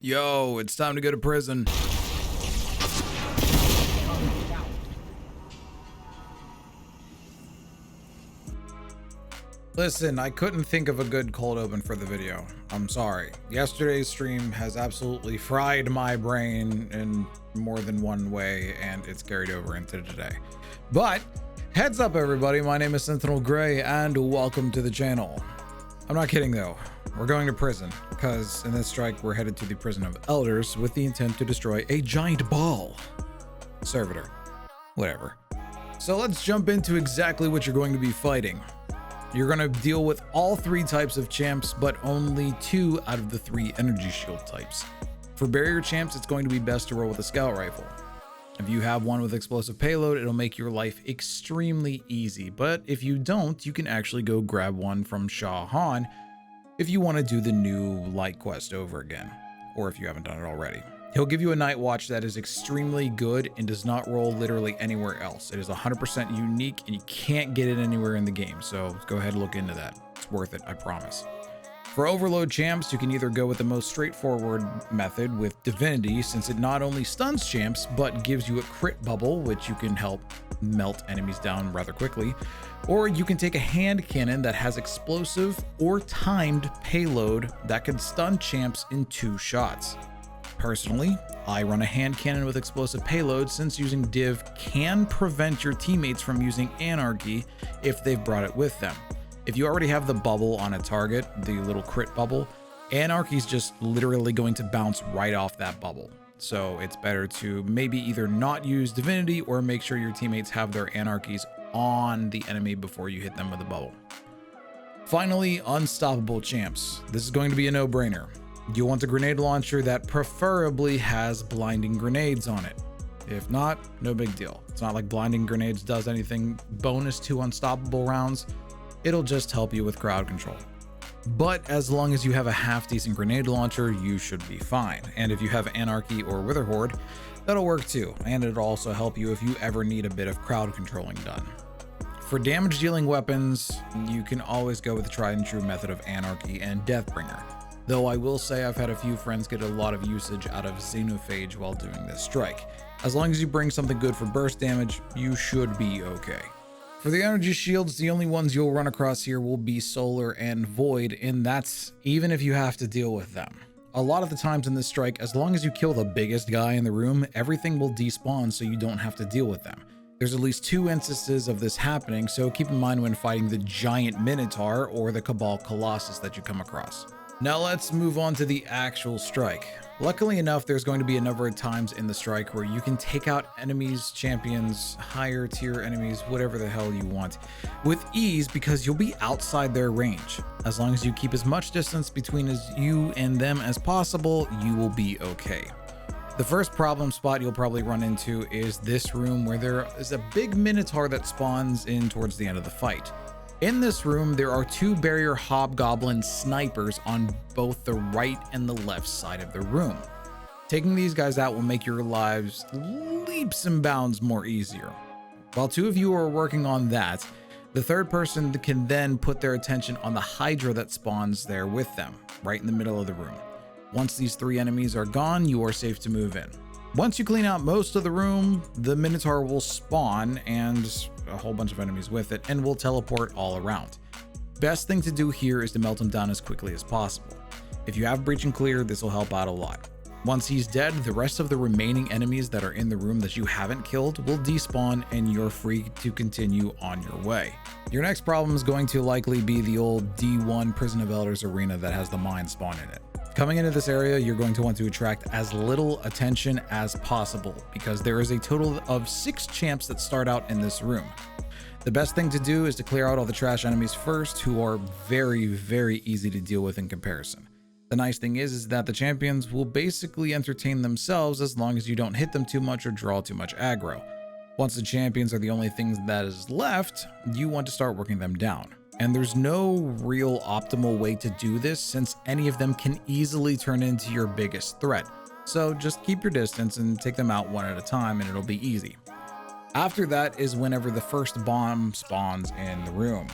Yo, it's time to go to prison. Listen, I couldn't think of a good cold open for the video. I'm sorry. Yesterday's stream has absolutely fried my brain in more than one way, and it's carried over into today. But heads up, everybody. My name is SentinelGray, and welcome to the channel. I'm not kidding, though. We're going to prison, because in this strike, we're headed to the Prison of Elders with the intent to destroy a giant ball. Servitor. Whatever. So let's jump into exactly what you're going to be fighting. You're going to deal with all three types of champs, but only 2 out of the 3 energy shield types. For barrier champs, it's going to be best to roll with a scout rifle. If you have one with explosive payload, it'll make your life extremely easy. But if you don't, you can actually go grab one from Shah Han if you want to do the new light quest over again, or if you haven't done it already. He'll give you a night watch that is extremely good and does not roll literally anywhere else. It is 100% unique and you can't get it anywhere in the game. So go ahead and look into that. It's worth it, I promise. For overload champs, you can either go with the most straightforward method with Divinity, since it not only stuns champs, but gives you a crit bubble, which you can help melt enemies down rather quickly. Or you can take a hand cannon that has explosive or timed payload that can stun champs in 2 shots. Personally, I run a hand cannon with explosive payload, since using Div can prevent your teammates from using Anarchy if they've brought it with them. If you already have the bubble on a target, the little crit bubble, Anarchy is just literally going to bounce right off that bubble. So it's better to maybe either not use Divinity or make sure your teammates have their Anarchies on the enemy before you hit them with a bubble. Finally, unstoppable champs. This is going to be a no-brainer. You want a grenade launcher that preferably has blinding grenades on it. If not, no big deal. It's not like blinding grenades does anything bonus to unstoppable rounds. It'll just help you with crowd control. But as long as you have a half-decent grenade launcher, you should be fine. And if you have Anarchy or Wither Horde, that'll work too. And it'll also help you if you ever need a bit of crowd controlling done. For damage dealing weapons, you can always go with the tried and true method of Anarchy and Deathbringer. Though I will say I've had a few friends get a lot of usage out of Xenophage while doing this strike. As long as you bring something good for burst damage, you should be okay. For the energy shields, the only ones you'll run across here will be Solar and Void, and that's even if you have to deal with them. A lot of the times in this strike, as long as you kill the biggest guy in the room, everything will despawn so you don't have to deal with them. There's at least 2 instances of this happening, so keep in mind when fighting the giant Minotaur or the Cabal Colossus that you come across. Now let's move on to the actual strike. Luckily enough, there's going to be a number of times in the strike where you can take out enemies, champions, higher tier enemies, whatever the hell you want, with ease because you'll be outside their range. As long as you keep as much distance between you and them as possible, you will be okay. The first problem spot you'll probably run into is this room where there is a big Minotaur that spawns in towards the end of the fight. In this room, there are 2 barrier hobgoblin snipers on both the right and the left side of the room. Taking these guys out will make your lives leaps and bounds more easier. While 2 of you are working on that, the third person can then put their attention on the Hydra that spawns there with them, right in the middle of the room. Once these 3 enemies are gone, you are safe to move in. Once you clean out most of the room, the Minotaur will spawn and a whole bunch of enemies with it and will teleport all around. Best thing to do here is to melt him down as quickly as possible. If you have breach and clear, this will help out a lot. Once he's dead, the rest of the remaining enemies that are in the room that you haven't killed will despawn and you're free to continue on your way. Your next problem is going to likely be the old D1 Prison of Elders arena that has the mine spawn in it. Coming into this area, you're going to want to attract as little attention as possible because there is a total of 6 champs that start out in this room. The best thing to do is to clear out all the trash enemies first, who are very, very easy to deal with in comparison. The nice thing is that the champions will basically entertain themselves as long as you don't hit them too much or draw too much aggro. Once the champions are the only things that is left, you want to start working them down. And there's no real optimal way to do this since any of them can easily turn into your biggest threat. So just keep your distance and take them out one at a time and it'll be easy. After that is whenever the first bomb spawns in the room.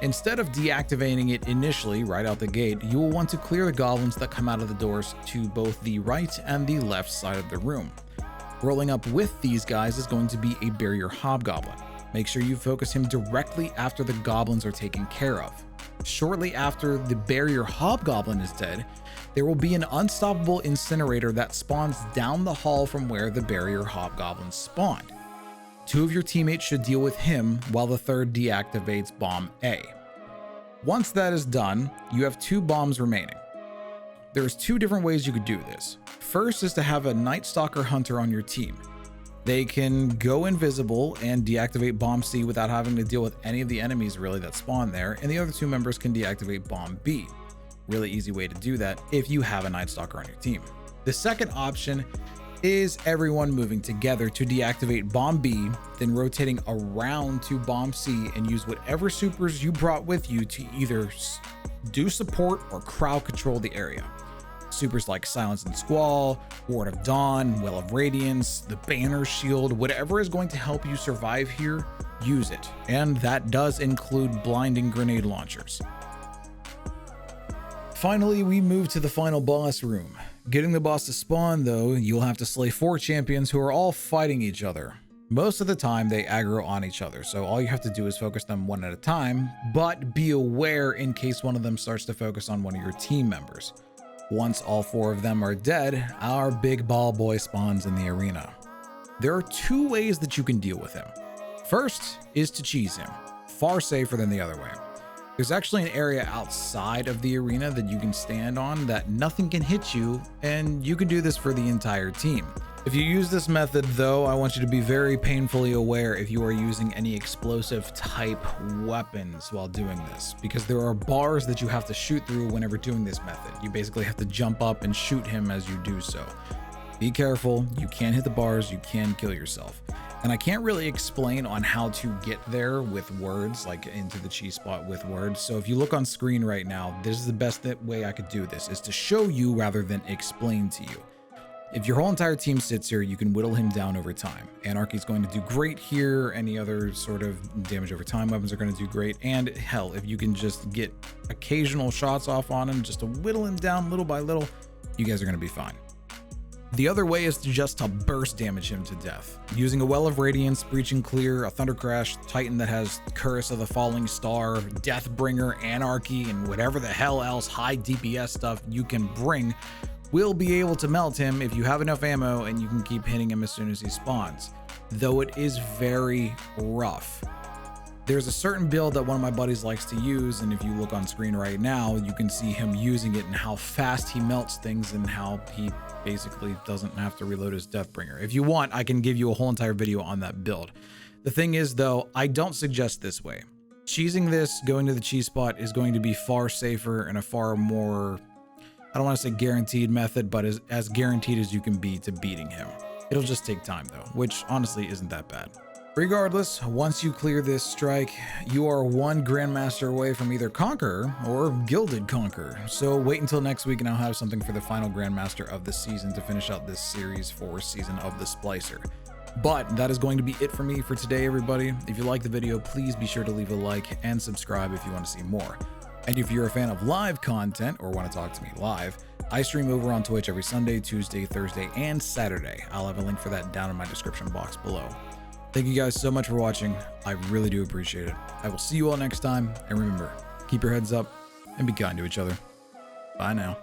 Instead of deactivating it initially right out the gate, you will want to clear the goblins that come out of the doors to both the right and the left side of the room. Rolling up with these guys is going to be a barrier hobgoblin. Make sure you focus him directly after the goblins are taken care of. Shortly after the barrier hobgoblin is dead, there will be an unstoppable incinerator that spawns down the hall from where the barrier hobgoblin spawned. 2 of your teammates should deal with him while the third deactivates bomb A. Once that is done, you have 2 bombs remaining. There's 2 different ways you could do this. First is to have a Night Stalker Hunter on your team. They can go invisible and deactivate bomb C without having to deal with any of the enemies really that spawn there, and the other 2 members can deactivate bomb B. Really easy way to do that if you have a Night Stalker on your team. The second option is everyone moving together to deactivate bomb B, then rotating around to bomb C and use whatever supers you brought with you to either do support or crowd control the area. Supers like Silence and Squall, Ward of Dawn, Well of Radiance, the Banner Shield, whatever is going to help you survive here, use it. And that does include blinding grenade launchers. Finally, we move to the final boss room. Getting the boss to spawn though, you'll have to slay 4 champions who are all fighting each other. Most of the time they aggro on each other, so all you have to do is focus them one at a time, but be aware in case one of them starts to focus on one of your team members. Once all 4 of them are dead, our big ball boy spawns in the arena. There are 2 ways that you can deal with him. First is to cheese him, far safer than the other way. There's actually an area outside of the arena that you can stand on that nothing can hit you, and you can do this for the entire team. If you use this method though, I want you to be very painfully aware if you are using any explosive type weapons while doing this, because there are bars that you have to shoot through whenever doing this method. You basically have to jump up and shoot him as you do so. Be careful, you can hit the bars, you can kill yourself. And I can't really explain on how to get there with words, like into the cheese spot with words. So if you look on screen right now, this is the best way I could do this, is to show you rather than explain to you. If your whole entire team sits here, you can whittle him down over time. Anarchy's going to do great here. Any other sort of damage over time weapons are going to do great. And hell, if you can just get occasional shots off on him, just to whittle him down little by little, you guys are going to be fine. The other way is just to burst damage him to death. Using a Well of Radiance, Breach and Clear, a Thunder Crash, Titan that has Curse of the Falling Star, Deathbringer, Anarchy, and whatever the hell else high DPS stuff you can bring will be able to melt him if you have enough ammo and you can keep hitting him as soon as he spawns. Though it is very rough. There's a certain build that one of my buddies likes to use, and if you look on screen right now, you can see him using it and how fast he melts things and how he basically doesn't have to reload his Deathbringer. If you want, I can give you a whole entire video on that build. The thing is though, I don't suggest this way. Cheesing this, going to the cheese spot, is going to be far safer and a far more, I don't want to say guaranteed method, but as guaranteed as you can be to beating him. It'll just take time though, which honestly isn't that bad. Regardless, once you clear this strike, you are 1 Grandmaster away from either Conqueror or Gilded Conqueror. So wait until next week and I'll have something for the final Grandmaster of the season to finish out this series for Season of the Splicer. But that is going to be it for me for today, everybody. If you like the video, please be sure to leave a like and subscribe if you want to see more. And if you're a fan of live content or want to talk to me live, I stream over on Twitch every Sunday, Tuesday, Thursday, and Saturday. I'll have a link for that down in my description box below. Thank you guys so much for watching. I really do appreciate it. I will see you all next time. And remember, keep your heads up and be kind to each other. Bye now.